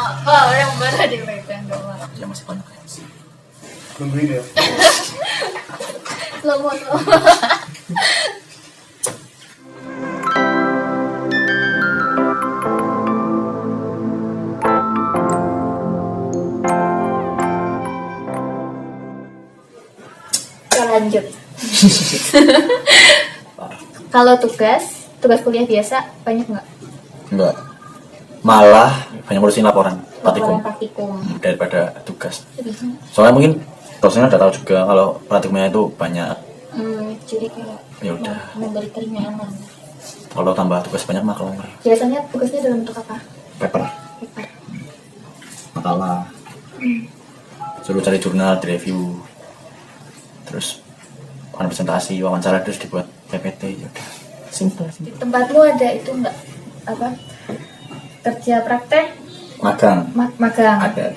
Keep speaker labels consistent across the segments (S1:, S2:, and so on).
S1: Apa yang mana dipegang doang?
S2: Ya masih banyak.
S3: Nungguin ya.
S1: Slow. Kita lanjut. Kalau tugas kuliah biasa banyak nggak?
S2: Enggak. Malah banyak ngurusin laporan
S1: Praktikum.
S2: daripada tugas. Soalnya mungkin dosennya udah tahu juga kalau praktikumnya itu banyak.
S1: Jadi kayak
S2: Ya udah.
S1: memberi keringanan.
S2: Kalau tambah tugas banyak mah kalau
S1: Biasanya tugasnya dalam bentuk apa?
S2: paper,
S1: Paper.
S2: makalah, suruh cari jurnal, direview, terus presentasi, wawancara terus dibuat PPT. Ya udah. Simple.
S1: Di tempatmu ada itu nggak apa? Kerja praktek?
S2: Magang.
S1: Magang.
S2: Ada.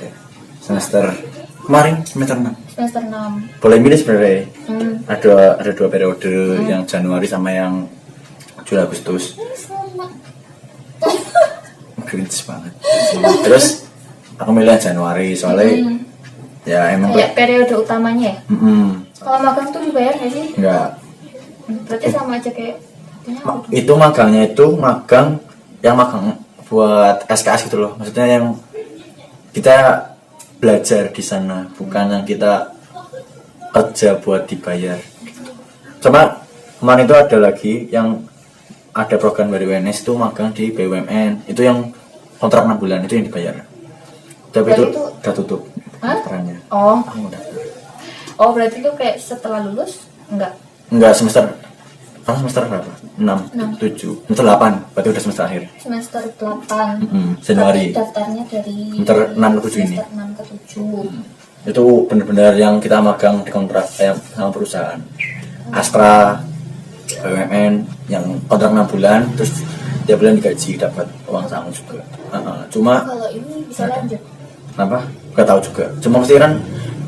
S2: Semester kemarin semester 6.
S1: Semester 6.
S2: Boleh milih sebenarnya.
S1: Hmm.
S2: Ada dua periode, yang Januari sama yang Juli Agustus. Gerintis banget. Terus aku milih yang Januari soalnya ya emang
S1: Kayak periode utamanya ya? Kalau magang tuh dibayar nggak sih?
S2: enggak.
S1: Berarti sama aja kayak
S2: Itu magangnya itu magang yang magang buat SKS gitu loh. Maksudnya yang kita belajar di sana, bukan yang kita kerja buat dibayar. Cuma kemarin itu ada lagi yang ada program dari UNS itu magang di BUMN. Itu yang kontrak 6 bulan itu yang dibayar. Tapi
S1: Berarti
S2: itu udah tutup pendaftarannya.
S1: Oh,
S2: Aku udah.
S1: berarti tuh kayak setelah lulus enggak?
S2: Enggak semester. Kan semester berapa? 6, 7, semester 8. Berarti udah semester akhir.
S1: Semester 8.
S2: Januari.
S1: Tapi daftarnya dari
S2: Semester 6 ke 7 ini.
S1: Semester 6 ke 7.
S2: Itu benar-benar yang kita magang di kontrak kayak sama perusahaan Astra, BUMN yang kontrak 6 bulan, terus tiap bulan digaji dapat uang sama juga. Cuma
S1: Kalau ini bisa lanjut.
S2: kenapa? Gak tahu juga. Cuma mesti kan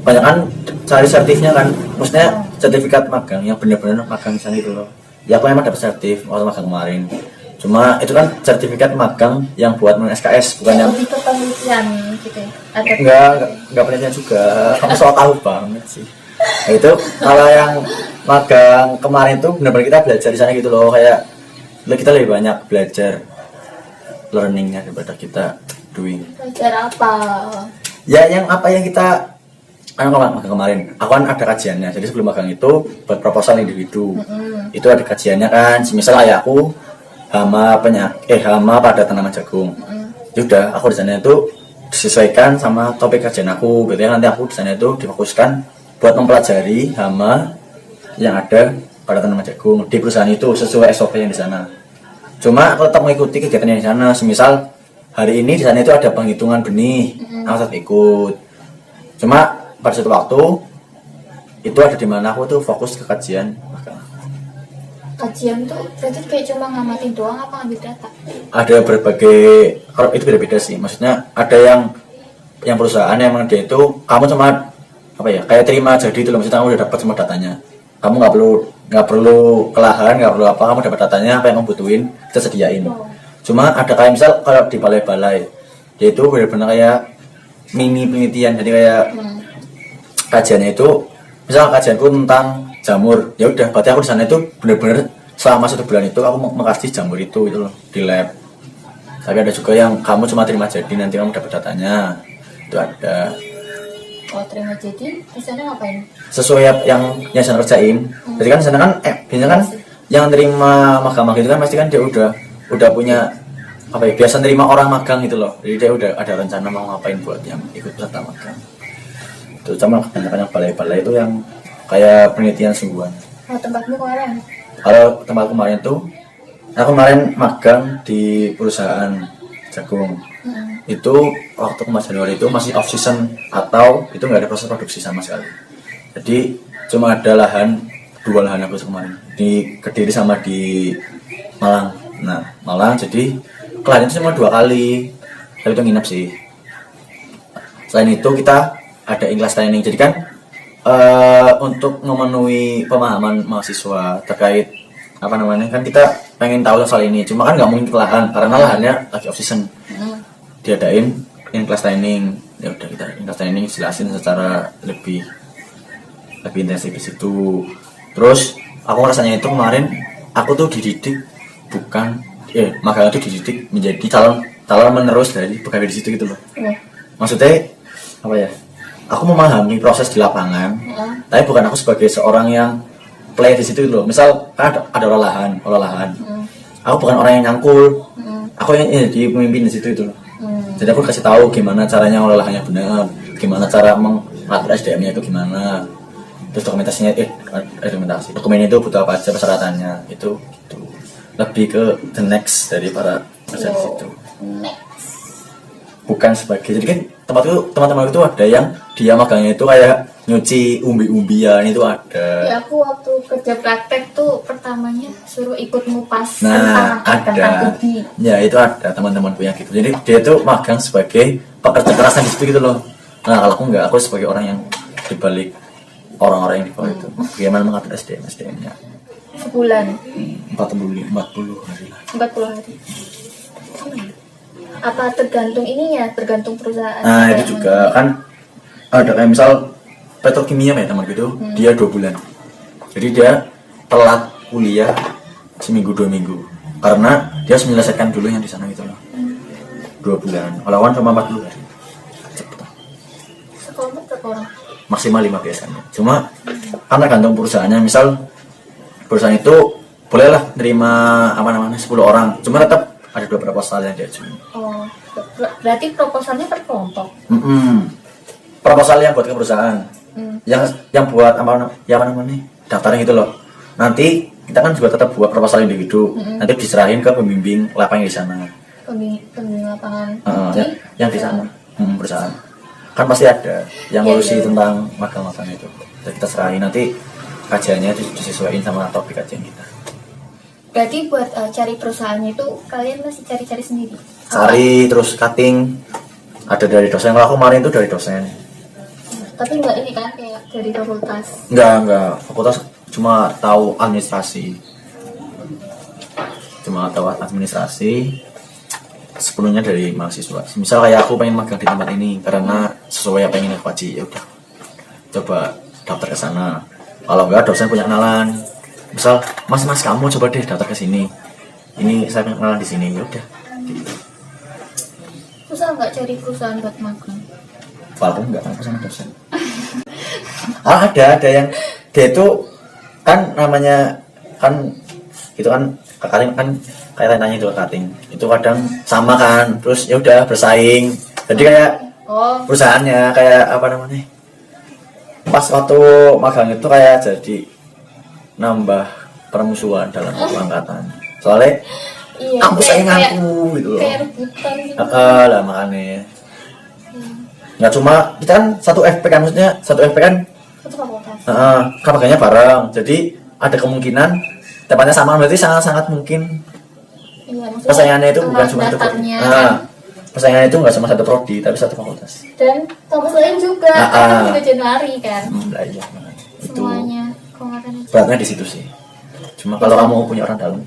S2: banyak kan cari sertifnya kan, maksudnya sertifikat magang yang benar-benar magang di sana itu loh. Ya aku emang dapat sertif waktu magang kemarin. Cuma itu kan sertifikat magang yang buat SKS, bukan yang
S1: Lebih ke penelitian gitu ya? Ada
S2: enggak penelitian juga. Kamu soal tahu banget sih. Nah, itu kalau yang magang kemarin tuh benar-benar kita belajar di sana gitu loh, kayak kita lebih banyak belajar learningnya daripada kita doing.
S1: belajar apa?
S2: Ya yang apa yang kita kalau magang kemarin, aku kan ada kajiannya. Jadi sebelum magang itu buat proposal individu. Itu ada kajiannya kan. Misal kayak aku hama pada tanaman jagung. Ya udah, aku di sana itu disesuaikan sama topik kajian aku. Berarti nanti aku di sana itu difokuskan buat mempelajari hama yang ada pada tanaman jagung di perusahaan itu sesuai SOP yang di sana. Cuma aku tetap mengikuti kegiatan yang di sana. Semisal hari ini di sana itu ada penghitungan benih, aku tetap ikut. Cuma pada suatu waktu itu ada di mana aku tuh fokus ke kajian.
S1: Kajian tuh berarti kayak cuma ngamatin doang apa ngambil data?
S2: Ada berbagai, kalau itu beda-beda sih. Maksudnya ada yang perusahaan yang emang dia itu kamu cuma apa ya kayak terima jadi itu loh, maksudnya kamu udah dapat semua datanya. Kamu nggak perlu kelahan, nggak perlu apa, kamu dapat datanya apa yang kamu butuhin kita sediain. Cuma ada kayak misal kalau di balai-balai dia itu benar-benar kayak mini penelitian, jadi kayak kajiannya itu misal kajianku tentang jamur, ya udah berarti aku di sana itu benar-benar selama 1 bulan itu aku mengkaji jamur itu loh di lab. Tapi ada juga yang kamu cuma terima jadi nanti kamu dapat datanya, itu ada.
S1: Oh, terima jadi di sana ngapain?
S2: Sesuai yang saya kerjain. Jadi kan di sana kan biasanya kan yang terima magang itu kan pasti kan dia udah punya apa ya, biasa terima orang magang gitu loh. Jadi dia udah ada rencana mau ngapain buat yang ikut peserta magang. Itu sama kebanyakan yang balai-balai itu yang kayak penelitian sungguhan.
S1: Oh, tempatmu kemarin?
S2: Kalau tempat kemarin tuh aku kemarin magang di perusahaan jagung. Itu waktu kemarin Januari itu masih off season atau itu nggak ada proses produksi sama sekali. Jadi cuma ada dua lahan aku kemarin di Kediri sama di Malang. Nah Malang jadi kelarin itu cuma 2 kali, tapi itu nginep sih. Selain itu kita ada in-class training. Jadi kan untuk memenuhi pemahaman mahasiswa terkait apa namanya kan kita pengen tahu soal ini. Cuma kan nggak mungkin ke lahan karena lahannya lagi off season. Diadain in class training. Ya udah kita in class training jelasin secara lebih intensif di situ. Terus aku rasanya itu kemarin aku tuh dididik bukan magang itu dididik menjadi calon menerus dari pegawai di situ gitu loh. Maksudnya apa ya? Aku memahami proses di lapangan, tapi bukan aku sebagai seorang yang play di situ gitu loh. Misal kan ada olahraga. Aku bukan orang yang nyangkul. Aku yang jadi pemimpin di situ itu loh. Jadi aku kasih tahu gimana caranya olahraganya benar, gimana cara mengatur SDM-nya itu gimana. Terus dokumen itu butuh apa aja persyaratannya itu gitu. Lebih ke the next dari para peserta situ. Bukan sebagai, jadi kan teman-teman itu ada yang dia magangnya itu kayak nyuci umbi-umbian itu ada.
S1: Ya aku waktu kerja praktek tuh pertamanya suruh ikut ngupas
S2: Nah ada, ya itu ada teman-temanku yang gitu. Jadi dia tuh magang sebagai pekerja kerasan di situ gitu loh. Nah kalau aku enggak, aku sebagai orang yang dibalik orang-orang yang di bawah itu bagaimana mengatur SDM-nya
S1: sebulan
S2: 40 hari lah.
S1: 40 hari. Apa tergantung ininya, tergantung perusahaan.
S2: Nah itu juga kan ada kayak misal petrokimia ya teman gitu, dia 2 bulan. Jadi dia telat kuliah seminggu 2 minggu karena dia harus menyelesaikan dulu yang di sana gitu loh. 2 bulan. Lawan cuma 40 hari. Cepet.
S1: Sekolah berapa orang?
S2: Maksimal 5 biasanya. Cuma karena gantung perusahaannya, misal perusahaan itu bolehlah nerima 10 orang. Cuma tetap ada 2 proposal yang diajuin.
S1: Oh, berarti proposalnya per kelompok.
S2: Proposal yang buat ke perusahaan. Yang buat daftarnya gitu loh. Nanti kita kan juga tetap buat proposal individu. Nanti diserahin ke pembimbing lapangan di sana.
S1: Pembimbing lapangan.
S2: Yang di sana perusahaan. Kan pasti ada yang ngurusi tentang magang-magang itu. Jadi kita serahin, nanti kajiannya disesuaikan sama topik kajian kita.
S1: Berarti buat cari perusahaannya itu kalian masih cari-cari sendiri?
S2: Cari, terus cutting. Ada dari dosen. Kalau aku kemarin itu dari dosen.
S1: Tapi enggak ini kan kayak dari fakultas?
S2: Enggak. Fakultas cuma tahu administrasi. Sepenuhnya dari mahasiswa. Misal kayak aku pengen magang di tempat ini karena sesuai apa yang ingin aku kaji, ya udah coba daftar ke sana. Kalau enggak, dosen punya kenalan. Misal, mas kamu coba deh daftar ke sini. Ini saya punya kenalan di sini, ya udah. Gitu.
S1: Susah nggak cari perusahaan buat magang?
S2: Walaupun enggak aku sama dosen. Ada yang dia itu kan namanya kan itu kan kakaring kan kayak tanya itu cutting itu kadang sama kan, terus ya udah bersaing, jadi kayak perusahaannya kayak pas waktu magang itu kayak jadi nambah permusuhan dalam angkatan soalnya aku sainganku gitu loh,
S1: kayak rebutan gitu.
S2: Lah makanya nggak cuma kita kan satu FP kan, maksudnya satu FP kan kan magangnya bareng, jadi ada kemungkinan tempatnya sama, berarti sangat mungkin persaingannya itu bukan cuma satu prodi. Persaingannya itu nggak cuma satu prodi, tapi satu fakultas.
S1: Dan kampus lain juga, kan juga Januari kan.
S2: Iya,
S1: semuanya.
S2: Beratnya di situ sih. Cuma kalau kamu punya orang dalam,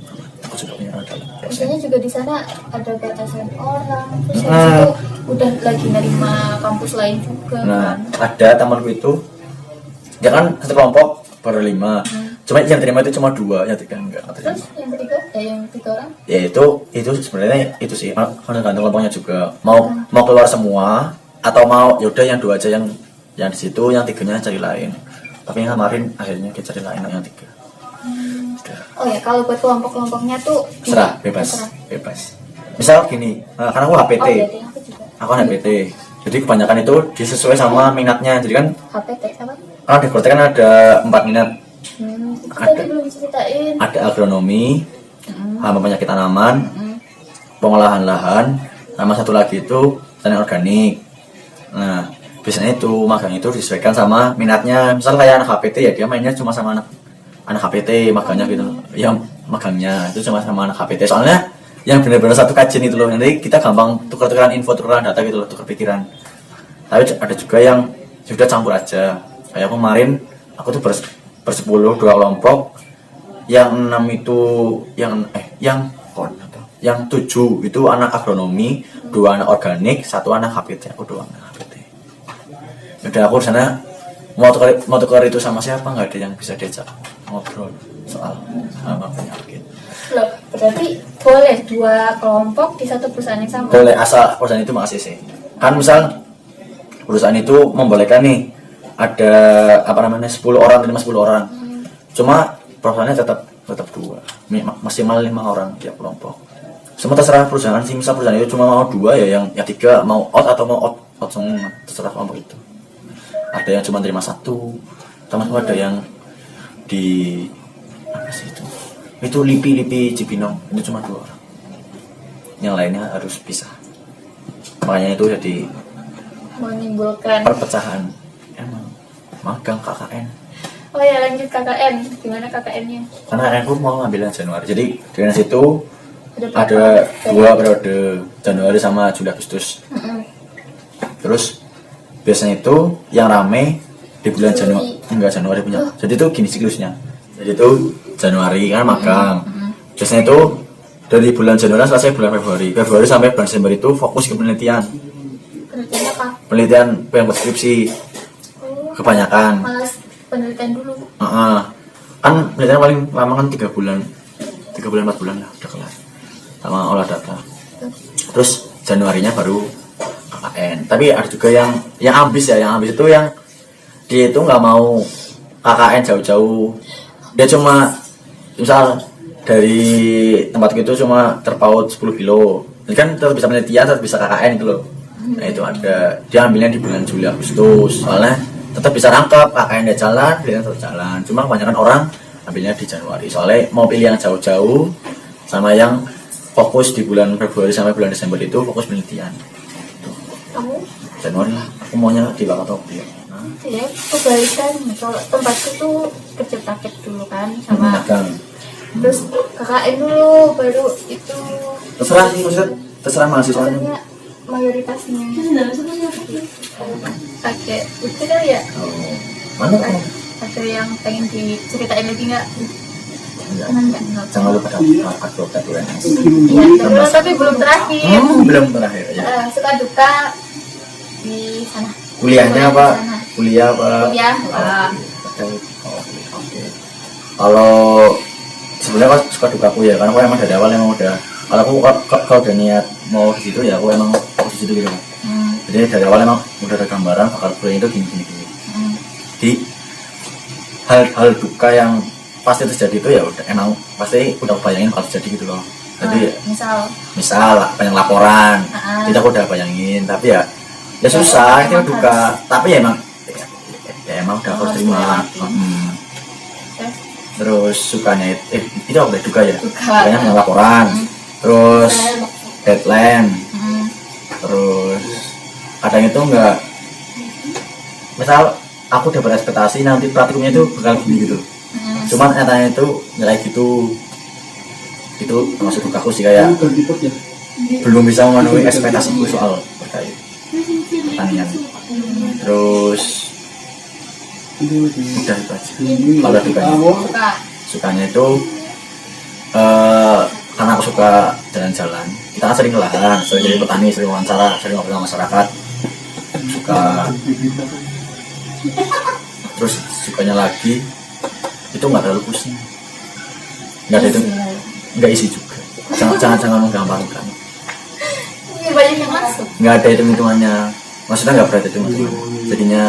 S2: aku juga punya orang dalam.
S1: Biasanya juga di sana ada batasan orang, terus itu udah lagi nerima kampus lain juga.
S2: Nah, ada temanku itu, dia kan satu kelompok baru 5. Cuma yang terima itu cuma 2, yang 3 enggak.
S1: Terus yang ketiga, yang 3 orang?
S2: Ya itu sebenarnya itu sih, tergantung kelompoknya juga. Mau keluar semua atau mau yaudah yang 2 aja yang di situ, yang 3-nya cari lain. Tapi yang kemarin akhirnya kita cari lain yang 3.
S1: Oh ya, kalau buat kelompok-kelompoknya tuh
S2: serah, bebas. Misal gini, karena aku HPT. Aku HPT. Jadi kebanyakan itu disesuai sama minatnya. Jadi kan
S1: HPT apa?
S2: Di Korte kan ada 4 minat. Ada agronomi, hama penyakit tanaman, pengolahan lahan, sama satu lagi itu tanaman organik. Nah, biasanya itu magang itu disesuaikan sama minatnya. Misal kayak anak HPT ya dia mainnya cuma sama anak HPT magangnya gitu. Yang magangnya itu cuma sama anak HPT. Soalnya yang benar-benar satu kajian itu loh. Nanti kita gampang tukar-tukaran info, tukaran data gitu loh, tukar pikiran. Tapi ada juga yang sudah campur aja. Kayak kemarin aku tuh bersepuluh 2 kelompok, yang 6 itu yang yang 7 itu anak agronomi, 2 anak organik, 1 anak HPT. Aku doang anak HPT. Udah aku sana mau tukar itu sama siapa, nggak ada yang bisa diajak ngobrol soal hama penyakit.
S1: Loh, berarti boleh 2 kelompok di satu perusahaan yang sama?
S2: Boleh, asal perusahaan itu meng-ACC. Kan misal perusahaan itu membolehkan nih ada 10 orang, terima 10 orang. Cuma perusahaannya tetap 2, maksimal 5 orang tiap kelompok. Semua terserah perusahaan sih, misal perusahaan itu cuma mau 2 ya, yang 3 mau out atau mau out semua, terserah kelompok itu. Ada yang cuma terima 1, termasuk ada yang di apa sih itu Lipi Cibinong, itu cuma 2 orang, yang lainnya harus pisah. Makanya itu jadi
S1: Menimbulkan.
S2: perpecahan. Emang magang KKN,
S1: Oh ya, lanjut KKN. Gimana KKN-nya?
S2: karena aku mau ngambilnya Januari, jadi dari situ
S1: berapa?
S2: ada 2 periode, Januari sama Juli Agustus. Terus biasanya itu yang rame di bulan Januari punya. Jadi itu gini siklusnya. Jadi itu Januari kan magang. Biasanya itu dari bulan Januari selesai bulan Februari sampai bulan Desember itu fokus ke penelitian.
S1: Penelitian apa?
S2: Penelitian yang skripsi kebanyakan.
S1: Malas penelitian dulu.
S2: Kan penelitian paling lama kan 3 bulan 4 bulan lah udah kelar sama olah data. Terus Januarinya baru KKN. Tapi ada juga yang ambis ya, yang ambis itu yang dia itu nggak mau KKN jauh-jauh. Dia cuma misal dari tempat itu cuma terpaut 10 kilo. Jadi kan tetap bisa penelitian, tetap bisa KKN gitu loh. Nah itu ada, dia ambilnya di bulan Juli Agustus. Soalnya tetap bisa rangkap, KKN dia jalan, penelitian tetap jalan. Cuma kebanyakan orang ambilnya di Januari. Soalnya mau pilih yang jauh-jauh sama yang fokus di bulan Februari sampai bulan Desember itu fokus penelitian.
S1: Kamu?
S2: Januari lah, aku maunya di Wakatobi ya.
S1: Ya, kebalikan. Kalau tempatku tuh kerja praktek dulu kan sama.
S2: Magang.
S1: Terus KKN dulu, baru itu.
S2: Terserah sih, maksudnya terserah mahasiswanya.
S1: Maksudnya mayoritasnya pakai itu kan ya.
S2: Mana kamu?
S1: Ada yang pengen diceritain lagi nggak? Enggak.
S2: Jangan lupa dapat upload UNS.
S1: Iya, tapi belum terakhir.
S2: Belum terakhir ya.
S1: Suka duka di sana.
S2: Kuliahnya apa? Kuliah apa?
S1: Kuliah.
S2: Oke. Kalau sebenarnya aku suka dukaku ya, karena aku emang dari awal emang udah. Kalau aku kalau udah niat mau di situ ya, aku emang fokus di situ gitu. Jadi dari awal emang udah ada gambaran bakal kuliah itu gini. Di hal duka yang pasti terjadi itu ya udah emang pasti udah bayangin kalau terjadi gitu loh. Jadi misal banyak laporan, kita udah bayangin, tapi ya susah itu duka, tapi ya emang udah harus terima. Terus sukanya itu apa duka ya? Banyak laporan, terus deadline, terus kadang itu enggak, misal aku dapat ekspektasi nanti praktikumnya itu bakal gini gitu, cuman nyatanya itu nilai gitu, itu termasuk dukaku sih, kayak belum bisa memenuhi ekspektasiku soal terkait pertanian. Terus udah itu aja. Kalau dukanya, sukanya itu karena aku suka jalan-jalan, kita kan sering ke lahan, sering jadi petani, sering wawancara, sering ngobrol sama masyarakat, suka. Terus sukanya lagi itu nggak terlalu pusing, nggak ada itu, nggak isi juga, jangan menggampangkan.
S1: Banyak yang masuk.
S2: Nggak ada hitung-hitungannya, maksudnya nggak berat itu, jadinya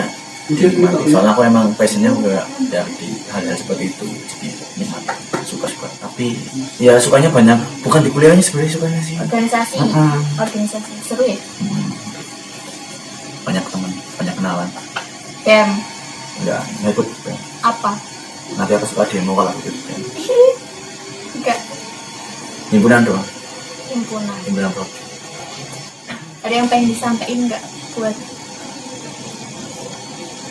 S2: nikmati. Soalnya aku emang passionnya juga ya di hal-hal seperti itu, jadi nikmati, suka-suka. Tapi ya sukanya banyak, bukan di kuliahnya sebenarnya sukanya sih.
S1: Organisasi seru ya.
S2: Banyak teman, banyak kenalan.
S1: BEM
S2: Enggak ikut BEM.
S1: apa?
S2: Nanti aku suka demo kalau ikut BEM.
S1: Enggak.
S2: Himpunan doang,
S1: Himpunan.
S2: project.
S1: Ada yang pengen disampaikan nggak buat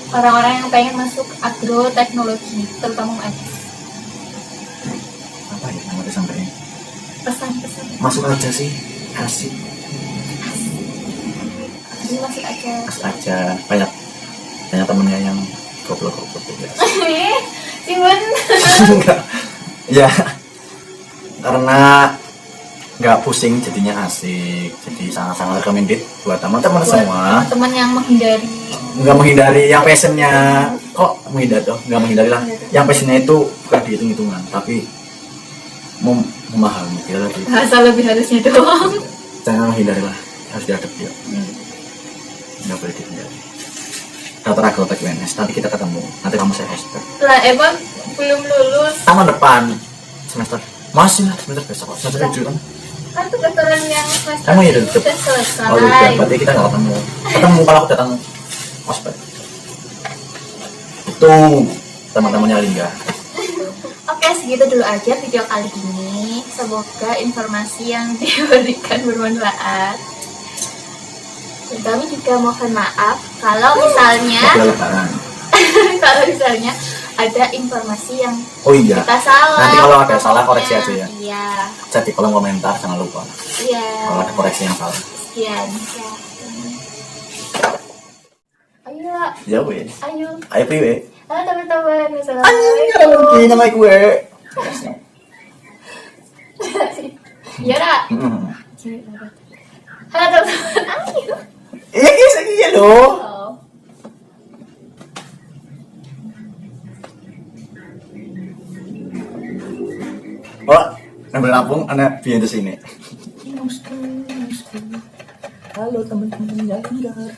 S1: orang-orang yang pengen masuk agroteknologi, terutama UNS?
S2: Apa ya yang mau disampaikan?
S1: Pesan-pesan.
S2: Masuk aja sih, asik.
S1: Jadi masuk aja.
S2: Banyak temennya yang goblok ya.
S1: Simon.
S2: Enggak. Ya karena nggak pusing, jadinya asik, jadi sangat-sangat recommended buat teman-teman semua.
S1: Teman yang menghindari
S2: Nggak menghindari yang passionnya, kok menghindari tuh, nggak menghindari lah. Yang passionnya itu bukan dihitung-hitungan, tapi memahami. Kita lebih
S1: bahasa lebih halusnya doang.
S2: jangan menghindari lah, harus dihadapi ya. Nggak boleh dihindari. Daftar agrotek UNS, nanti kita ketemu, nanti kamu saya expert.
S1: Lah emang belum lulus.
S2: Tahun depan semester masih lah, semester besok semester 7 kan.
S1: Kan tuh kedokteran yang semester
S2: Emang iya,
S1: ini
S2: udah
S1: udah selesai.
S2: Oh iya, berarti kita nggak ketemu kalau aku datang ospek. Itu teman-temannya Lingga.
S1: Oke, segitu dulu aja video kali ini. Semoga informasi yang diberikan bermanfaat. Dan kami juga mohon maaf kalau misalnya
S2: Lebaran.
S1: kalau misalnya ada informasi yang
S2: Oh iya.
S1: kita salah.
S2: Nanti kalau ada salah koreksi aja ya.
S1: Iya.
S2: Chat di kolom komentar, jangan lupa.
S1: Iya.
S2: Kalau ada koreksi yang salah.
S1: Sekian. Ya. Ayo,
S2: Ya wes.
S1: ayo.
S2: Ayo piwe.
S1: Halo teman-teman,
S2: Anjing,
S1: assalamualaikum.
S2: lagi nama gue.
S1: Iya, Ra. Halo teman-teman, ayo.
S2: Iya guys, iya loh.
S1: Oh.
S2: Oh, ambil Lampung, anak biar di sini. Halo teman-teman yang Lingga.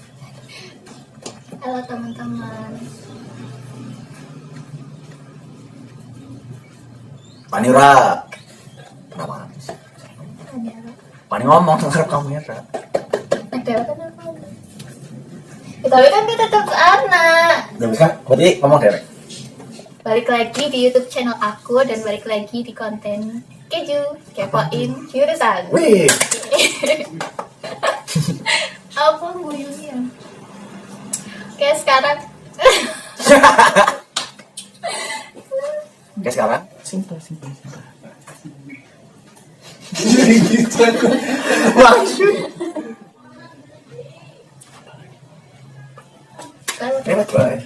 S1: Halo teman-teman.
S2: Panira. Kenapa? Pani ngomong ngarep kamu ya, Ra.
S1: Ada apa kenapa? Ya, tapi kan kita tetap anak.
S2: Udah bisa? Berarti ngomong deh.
S1: Balik lagi di YouTube channel aku dan balik lagi di konten Keju kepoin jurusan.
S2: Wih.
S1: Apa guyunya? Oke, sekarang
S2: Oke sekarang. Simpel. Maksud. Lewat bae.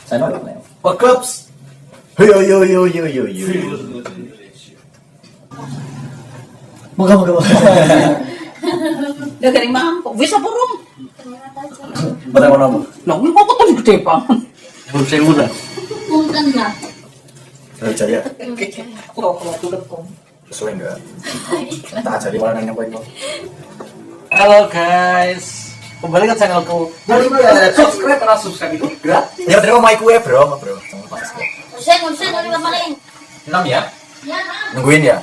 S2: Saya nolak lewat. What clubs? Yo. Moga.
S4: Udah dari mangkok, bisa burung.
S2: Betul mau
S4: Lah, ini kok tuh gede banget.
S2: Belum saya muda.
S4: Punten lah.
S2: Jaya.
S4: Kalau tuh lekong.
S2: Sesuai enggak? Tak jadi mana nanya poin kok.
S5: Halo guys, kembali ke channelku. Jangan lupa ya, subscribe karena subscribe itu gratis.
S2: Ya terima mic gue bro. Jangan lupa subscribe.
S4: Usen dari paling.
S5: 6 ya.
S4: Ya, nah.
S2: Nungguin ya.